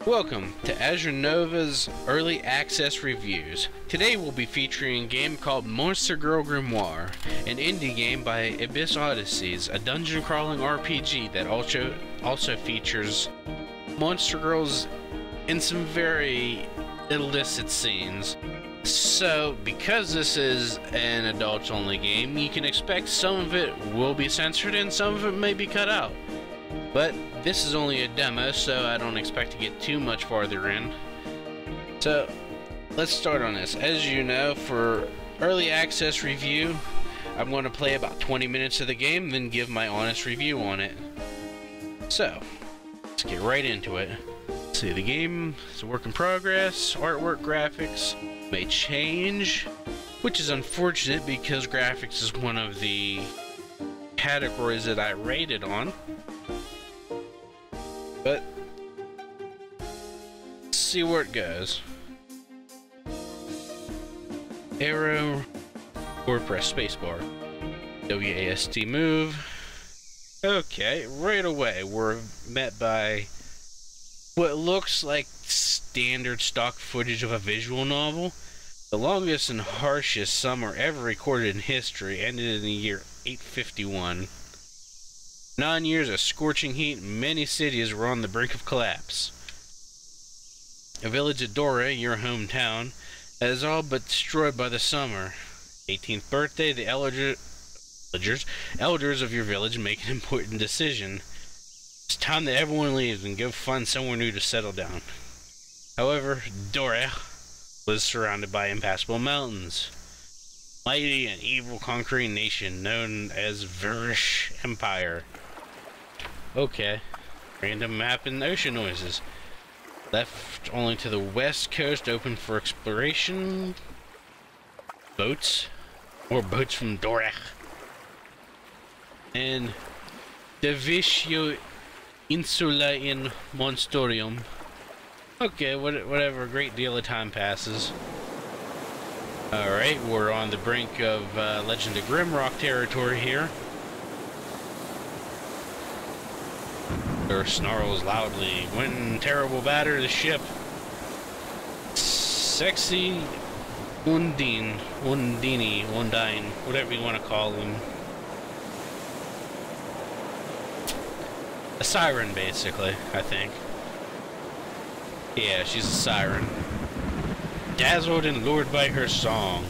Welcome to Azure Nova's Early Access Reviews. Today we'll be featuring a game called Monster Girl Grimoire, an indie game by Abyss Odysseys, a dungeon crawling RPG that also features monster girls in some very illicit scenes. So, because this is an adults-only game, you can expect some of it will be censored and some of it may be cut out. But this is only a demo, so I don't expect to get too much farther in. So, let's start on this. As you know, for early access review, I'm going to play about 20 minutes of the game, then give my honest review on it. So, let's get right into it. Let's see, the game is a work in progress. Artwork, graphics may change, which is unfortunate because graphics is one of the categories that I rated on. But let's see where it goes. Arrow or press spacebar. WASD move. Okay, right away we're met by what looks like standard stock footage of a visual novel. The longest and harshest summer ever recorded in history ended in the year 851. 9 years of scorching heat, many cities were on the brink of collapse. A village of Dora, your hometown, is all but destroyed by the summer. 18th birthday, the elders of your village make an important decision. It's time that everyone leaves and go find somewhere new to settle down. However, Dora was surrounded by impassable mountains. Mighty and evil conquering nation known as Verish Empire. Okay. Random map and ocean noises. Left only to the west coast open for exploration. Boats. Or boats from Dorach. And Devisio Insula in Monstorium. Okay, whatever. A great deal of time passes. Alright, we're on the brink of Legend of Grimrock territory here. Snarls loudly. When terrible batter the ship. Sexy Undine, whatever you want to call them. A siren, basically, I think. Yeah, she's a siren. Dazzled and lured by her song.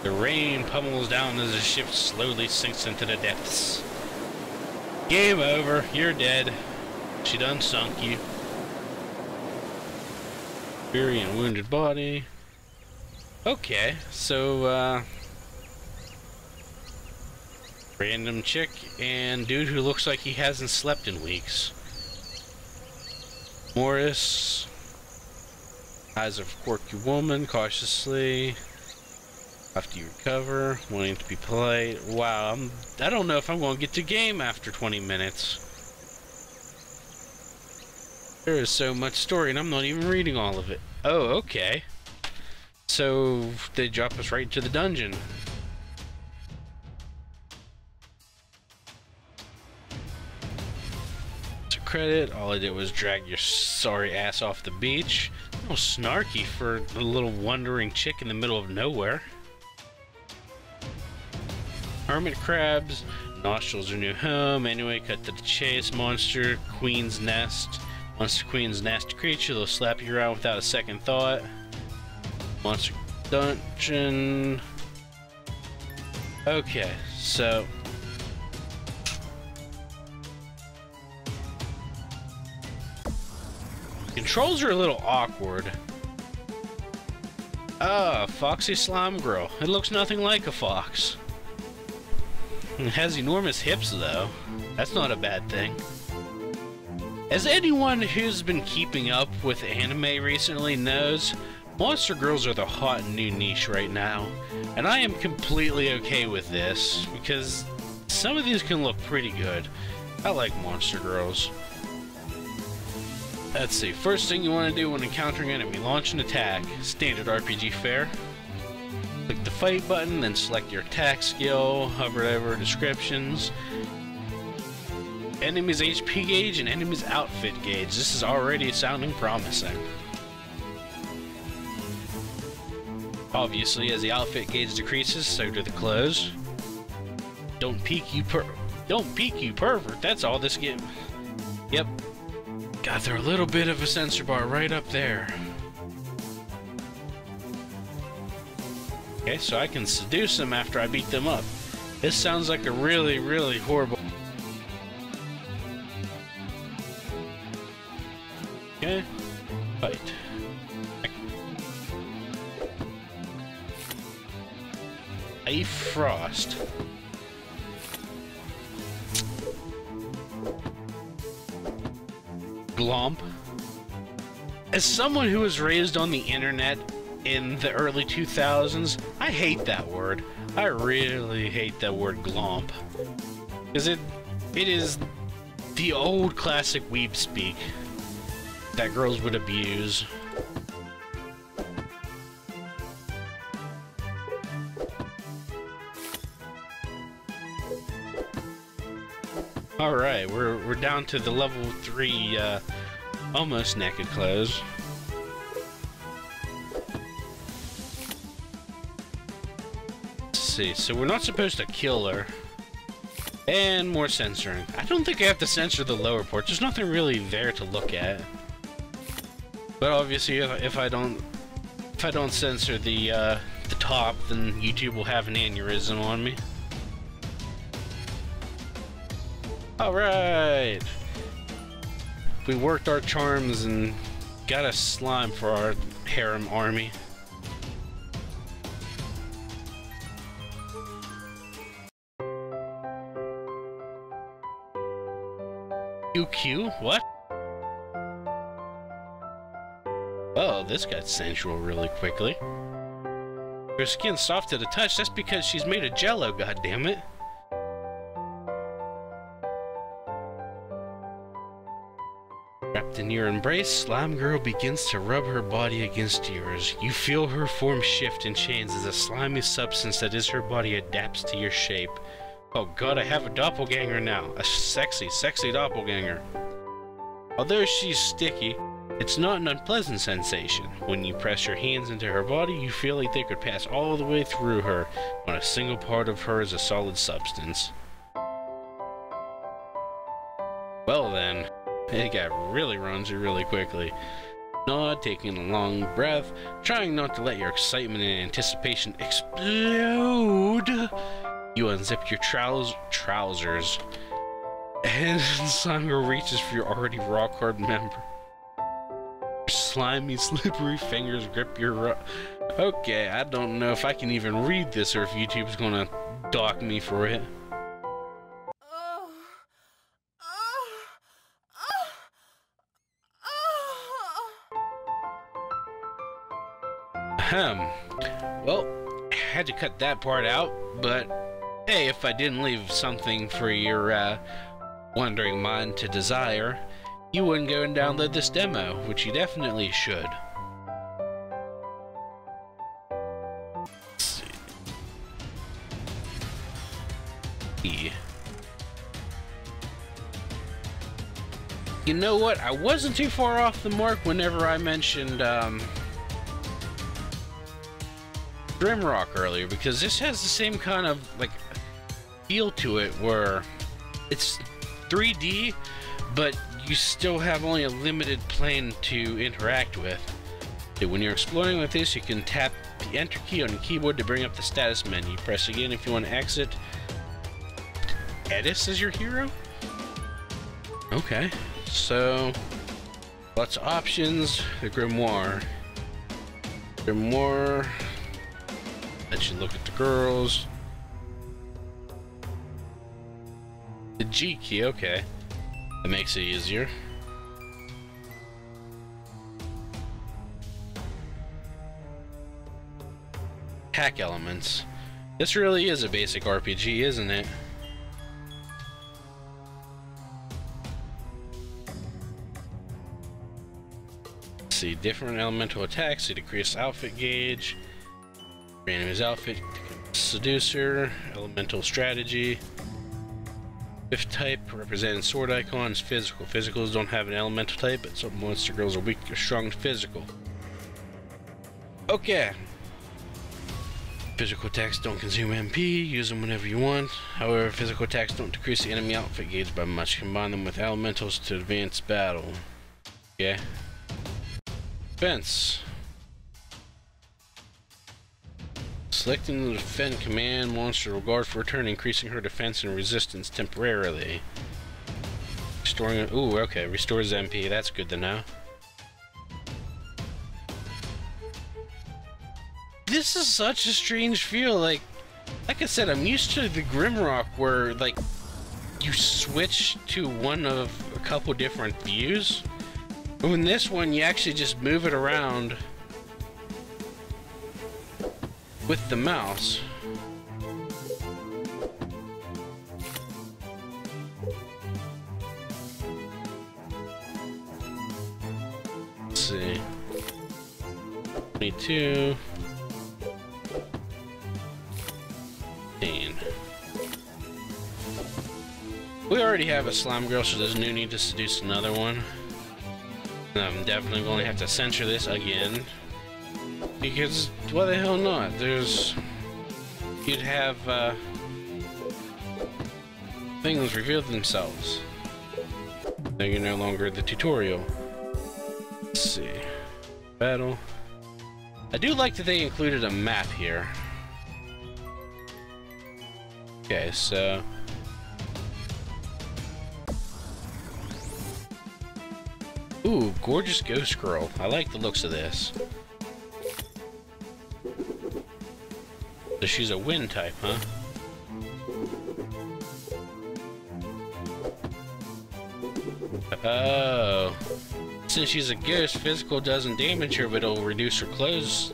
The rain pummels down as the ship slowly sinks into the depths. Game over, you're dead. She done sunk you. Weary and wounded body. Okay, so, random chick and dude who looks like he hasn't slept in weeks. Morris. Eyes of a quirky woman, cautiously. After you recover, wanting to be polite. Wow, I don't know if I'm going to get to game after 20 minutes. There is so much story and I'm not even reading all of it. Oh, okay. So, they drop us right into the dungeon. To credit, all I did was drag your sorry ass off the beach. A little snarky for a little wandering chick in the middle of nowhere. Hermit crabs, nostrils are new home. Anyway, cut to the chase. Monster Queen's Nest. Monster Queen's nasty creature, they'll slap you around without a second thought. Monster Dungeon. Okay, so controls are a little awkward. Ah, Foxy Slime Girl. It looks nothing like a fox. It has enormous hips, though. That's not a bad thing. As anyone who's been keeping up with anime recently knows, monster girls are the hot new niche right now. And I am completely okay with this, because some of these can look pretty good. I like monster girls. Let's see, first thing you want to do when encountering an enemy, launch an attack. Standard RPG fare. Click the fight button, then select your attack skill, hover over descriptions. enemy's HP gauge and enemy's outfit gauge. This is already sounding promising. Obviously, as the outfit gauge decreases, so do the clothes. Don't peek, you pervert. That's all this game. Yep. Got there a little bit of a sensor bar right up there. Okay, so I can seduce them after I beat them up. This sounds like a really, really horrible... Okay. Fight. A frost. Glomp. As someone who was raised on the internet in the early 2000s, I hate that word. I really hate that word glomp. Because it is the old classic weeb speak that girls would abuse. Alright, we're down to the level 3 almost naked clothes. Let's see, so we're not supposed to kill her. And more censoring. I don't think I have to censor the lower part. There's nothing really there to look at. But obviously, if I don't censor the top, then YouTube will have an aneurysm on me. Alright! We worked our charms and got a slime for our harem army. QQ? What? Oh, this got sensual really quickly. Her skin's soft to the touch, that's because she's made of jello, goddammit. Wrapped in your embrace, Slime Girl begins to rub her body against yours. You feel her form shift and change as a slimy substance that is her body adapts to your shape. Oh god, I have a doppelganger now. A sexy, sexy doppelganger. Although she's sticky, it's not an unpleasant sensation. When you press your hands into her body, you feel like they could pass all the way through her, when a single part of her is a solid substance. Well then, it got really raunchy really quickly. Nod, taking a long breath, trying not to let your excitement and anticipation explode. You unzip your trousers, and Slime Girl reaches for your already rock-hard member. Slimy, slippery fingers grip your Okay, I don't know if I can even read this or if YouTube's gonna dock me for it. Well, I had to cut that part out, but hey, if I didn't leave something for your wandering mind to desire, you wouldn't go and download this demo, which you definitely should. Let's see. You know what? I wasn't too far off the mark whenever I mentioned Grimoire earlier, because this has the same kind of like feel to it where it's 3D, but you still have only a limited plane to interact with. When you're exploring with this, you can tap the enter key on your keyboard to bring up the status menu. Press again if you want to exit. Edis is your hero? Okay, so lots of options. The Grimoire. Let you look at the girls. The G key, okay. That makes it easier. Hack elements. This really is a basic RPG, isn't it? Let's see, different elemental attacks to decrease outfit gauge. Random his outfit, seducer, elemental strategy. Fifth type representing sword icons. Physical. Physicals don't have an elemental type, but some monster girls are weak or strong to physical. Okay. Physical attacks don't consume MP. Use them whenever you want. However, physical attacks don't decrease the enemy outfit gauge by much. Combine them with elementals to advance battle. Okay. Defense. Selecting the defend command monster regard for return, increasing her defense and resistance temporarily. Restoring. Ooh, okay. Restores MP. That's good to know. This is such a strange feel. Like I said, I'm used to the Grimoire where like you switch to one of a couple different views. But in this one, you actually just move it around with the mouse. Let's see. 22. 15. We already have a slime girl, so there's no need to seduce another one. I'm definitely going to have to censor this again. Because, why the hell not? You'd have, things reveal themselves. Now you're no longer the tutorial. Let's see. Battle. I do like that they included a map here. Okay, so... Ooh, gorgeous ghost girl. I like the looks of this. So she's a wind type, huh? Oh. Since she's a ghost, physical doesn't damage her, but it'll reduce her clothes.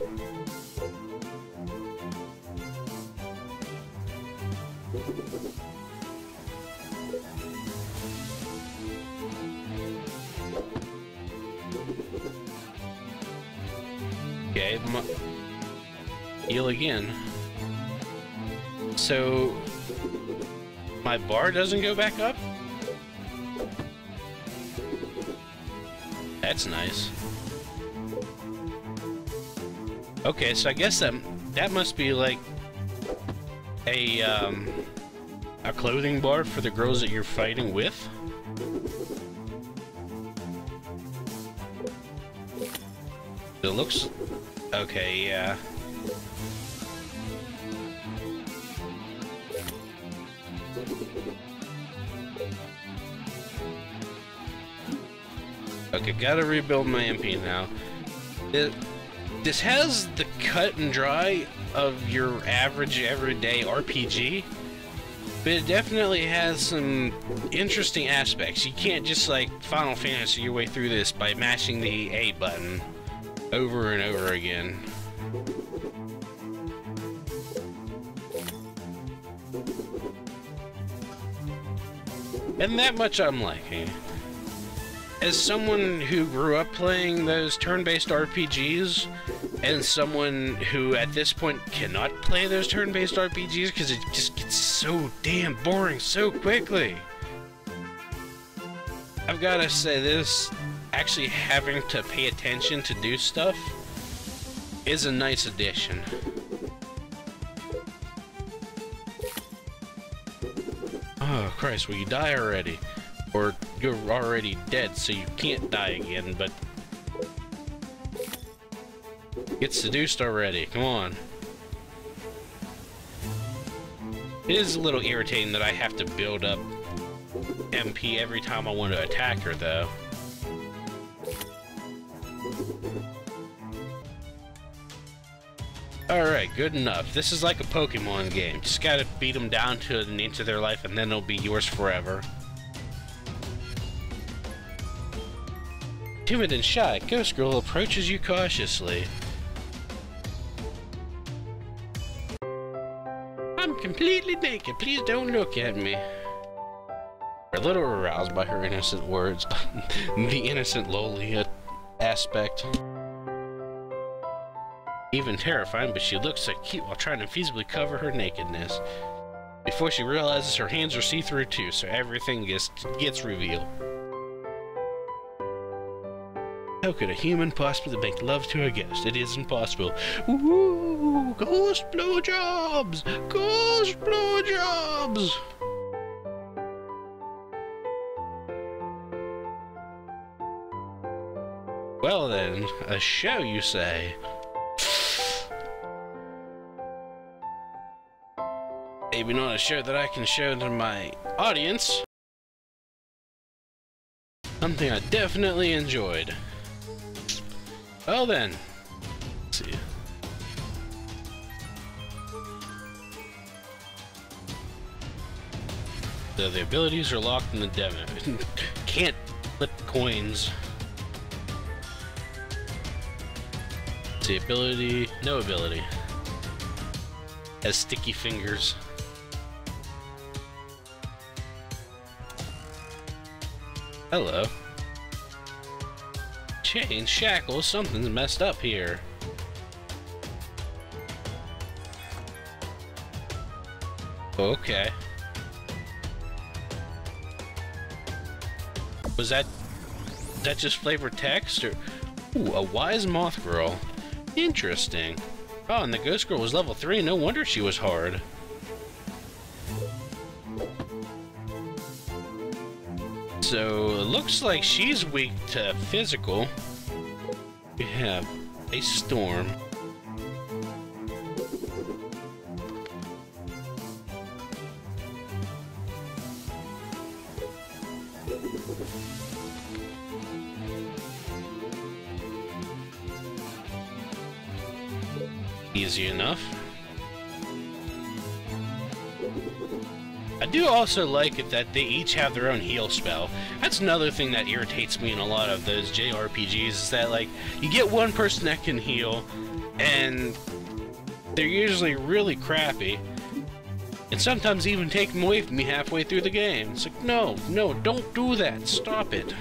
Okay, heal again. So, my bar doesn't go back up? That's nice. Okay, so I guess that must be like a clothing bar for the girls that you're fighting with. It looks... Okay, yeah. Okay, gotta rebuild my MP now. This has the cut and dry of your average everyday RPG, but it definitely has some interesting aspects. You can't just like Final Fantasy your way through this by mashing the A button over and over again. And that much I'm liking. As someone who grew up playing those turn-based RPGs, and someone who at this point cannot play those turn-based RPGs because it just gets so damn boring so quickly, I've gotta say this, actually having to pay attention to do stuff is a nice addition. Oh Christ, will you die already? Or you're already dead, so you can't die again, but... Get seduced already, come on. It is a little irritating that I have to build up MP every time I want to attack her, though. Alright, good enough. This is like a Pokemon game. Just gotta beat them down to an inch of their life and then they'll be yours forever. Timid and shy, Ghost Girl approaches you cautiously. I'm completely naked, please don't look at me. A little aroused by her innocent words. The innocent lowly aspect. Even terrifying, but she looks so cute while trying to feasibly cover her nakedness. Before she realizes her hands are see-through too, so everything gets revealed. How could a human possibly make love to a ghost? It is impossible. Ooh, ghost blowjobs! Ghost blowjobs! Well then, a show you say? Maybe not a show that I can show to my audience. Something I definitely enjoyed. Well then, let's see. So the abilities are locked in the demo. Can't flip coins. Let's see, ability, no ability. Has sticky fingers. Hello. Chains, shackles, something's messed up here. Okay. Was that just flavored text, or ooh, a wise moth girl? Interesting. Oh, and the ghost girl was level 3, no wonder she was hard. So, it looks like she's weak to physical. We have a storm. Easy enough. I do also like it that they each have their own heal spell. That's another thing that irritates me in a lot of those JRPGs, is that, like, you get one person that can heal, and they're usually really crappy, and sometimes even take them away from me halfway through the game. It's like, no, don't do that. Stop it.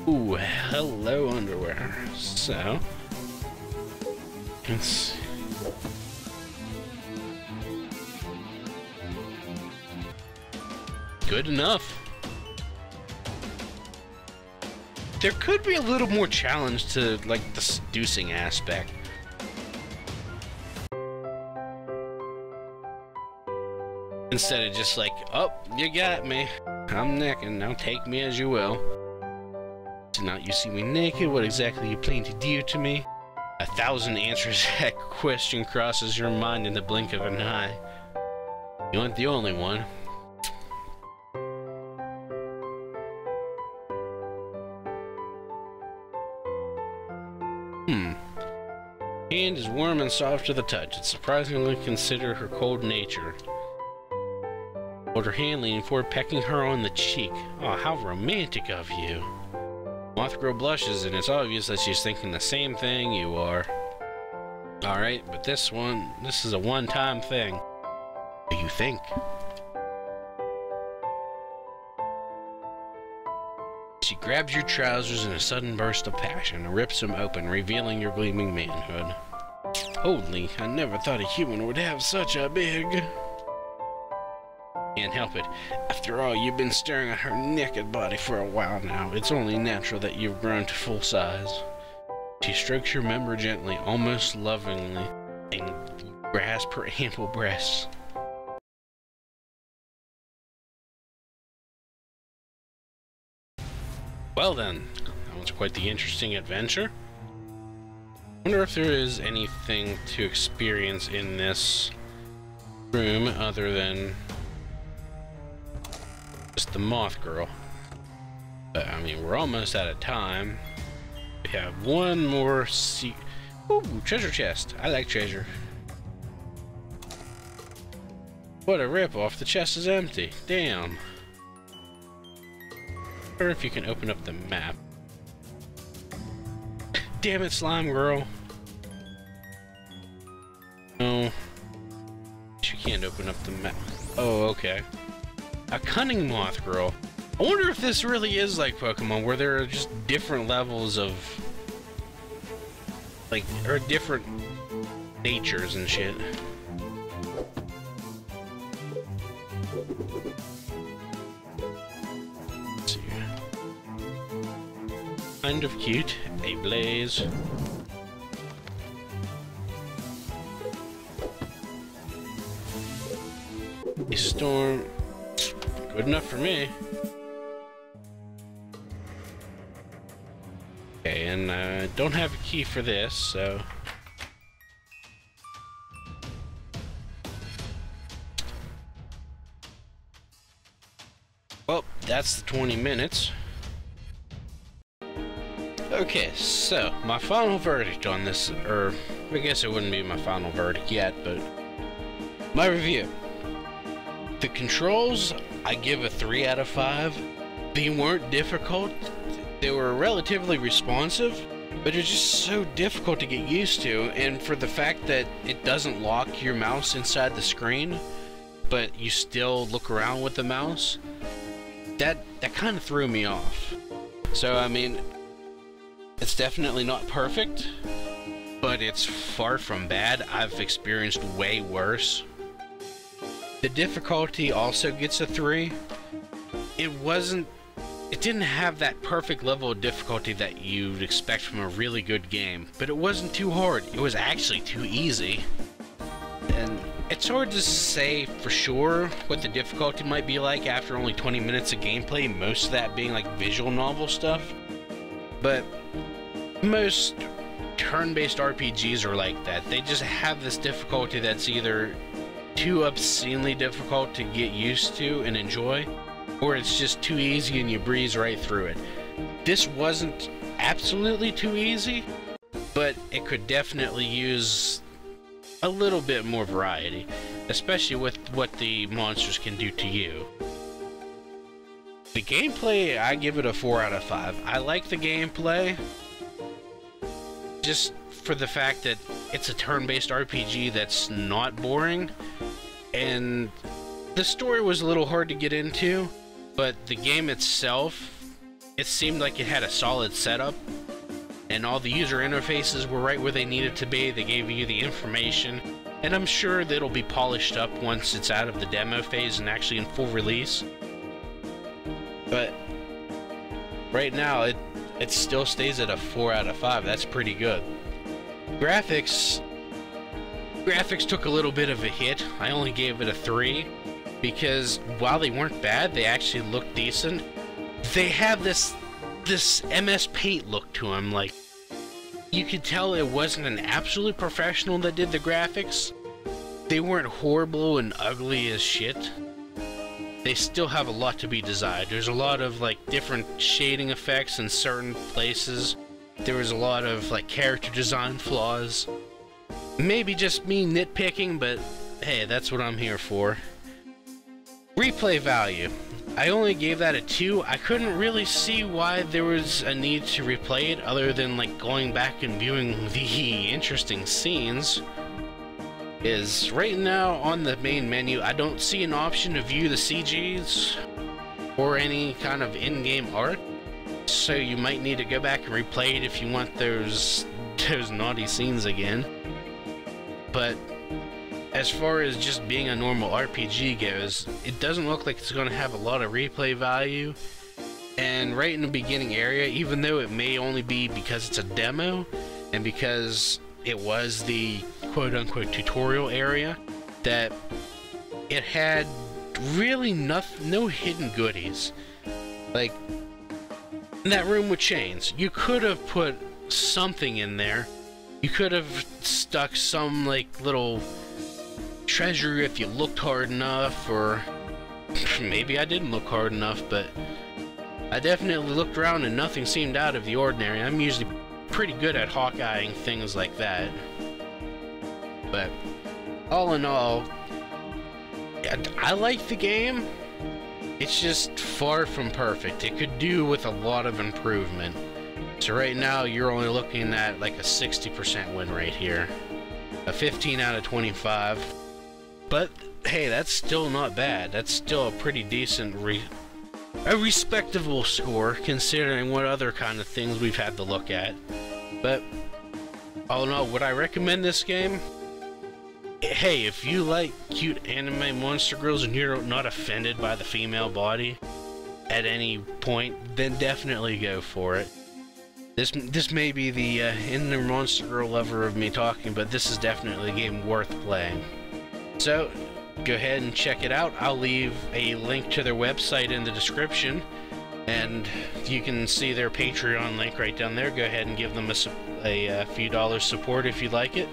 Ooh, hello underwear. So, let's see. Good enough. There could be a little more challenge to, like, the seducing aspect. Instead of just like, oh, you got me. I'm naked, now take me as you will. So now you see me naked, what exactly you plan to do to me? 1,000 answers that question crosses your mind in the blink of an eye. You aren't the only one. Hand is warm and soft to the touch. It's surprisingly consider her cold nature. Hold her hand, leaning forward, pecking her on the cheek. Oh, how romantic of you. Moth Girl blushes, and it's obvious that she's thinking the same thing you are. Alright, but this is a one-time thing. What do you think? She grabs your trousers in a sudden burst of passion and rips them open, revealing your gleaming manhood. Holy, I never thought a human would have such a big... Can't help it. After all, you've been staring at her naked body for a while now. It's only natural that you've grown to full size. She strokes your member gently, almost lovingly, and grasps her ample breasts. Well then, that was quite the interesting adventure. I wonder if there is anything to experience in this room other than just the moth girl. But I mean, we're almost out of time. We have one more ooh, treasure chest. I like treasure. What a rip-off. The chest is empty. Damn. Or if you can open up the map. Damn it, slime girl. No. She can't open up the map. Oh, okay. A cunning moth girl. I wonder if this really is like Pokemon, where there are just different levels of... like, or different natures and shit. Let's see. Kind of cute. A blaze. A storm. Good enough for me. Okay, and I don't have a key for this, so... Well, that's the 20 minutes. Okay, so, my final verdict on this, or I guess it wouldn't be my final verdict yet, but my review. The controls, I give a 3 out of 5. They weren't difficult. They were relatively responsive, but it's just so difficult to get used to, and for the fact that it doesn't lock your mouse inside the screen, but you still look around with the mouse, that kind of threw me off. So, I mean, it's definitely not perfect, but it's far from bad. I've experienced way worse. The difficulty also gets a 3. It didn't have that perfect level of difficulty that you'd expect from a really good game, but it wasn't too hard. It was actually too easy. And it's hard to say for sure what the difficulty might be like after only 20 minutes of gameplay, most of that being like visual novel stuff. But most turn-based RPGs are like that. They just have this difficulty that's either too obscenely difficult to get used to and enjoy, or it's just too easy and you breeze right through it. This wasn't absolutely too easy, but it could definitely use a little bit more variety, especially with what the monsters can do to you. The gameplay, I give it a 4 out of 5. I like the gameplay, just for the fact that it's a turn-based RPG that's not boring, and the story was a little hard to get into, but the game itself, it seemed like it had a solid setup, and all the user interfaces were right where they needed to be. They gave you the information, and I'm sure that it'll be polished up once it's out of the demo phase and actually in full release. But right now, it still stays at a 4 out of 5. That's pretty good. Graphics took a little bit of a hit. I only gave it a 3 because while they weren't bad, they actually looked decent. They have this MS Paint look to them. Like, you could tell it wasn't an absolute professional that did the graphics. They weren't horrible and ugly as shit. They still have a lot to be desired. There's a lot of like different shading effects in certain places. There was a lot of like character design flaws. Maybe just me nitpicking, but hey, that's what I'm here for. Replay value. I only gave that a 2. I couldn't really see why there was a need to replay it other than like going back and viewing the interesting scenes. Is right now on the main menu, I don't see an option to view the CGs or any kind of in-game art, so you might need to go back and replay it if you want those naughty scenes again. But as far as just being a normal RPG goes, it doesn't look like it's going to have a lot of replay value. And right in the beginning area, even though it may only be because it's a demo and because it was the quote-unquote tutorial area, that it had really no hidden goodies. Like, in that room with chains, you could have put something in there. You could have stuck some, like, little treasure if you looked hard enough, or maybe I didn't look hard enough, but I definitely looked around and nothing seemed out of the ordinary. I'm usually pretty good at hawk-eyeing things like that. But all in all, I like the game. It's just far from perfect. It could do with a lot of improvement. So right now you're only looking at like a 60% win rate here. A 15 out of 25. But hey, that's still not bad. That's still a pretty decent, a respectable score considering what other kind of things we've had to look at. But all in all, would I recommend this game? Hey, if you like cute anime monster girls and you're not offended by the female body at any point, then definitely go for it. This may be the inner monster girl lover of me talking, but this is definitely a game worth playing. So, go ahead and check it out. I'll leave a link to their website in the description, and you can see their Patreon link right down there. Go ahead and give them a few dollars support if you like it.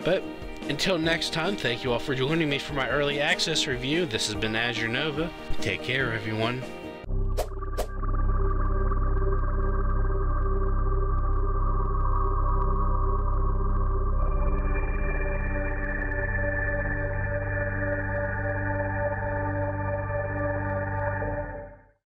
But until next time, thank you all for joining me for my early access review. This has been Azure Nova. Take care, everyone.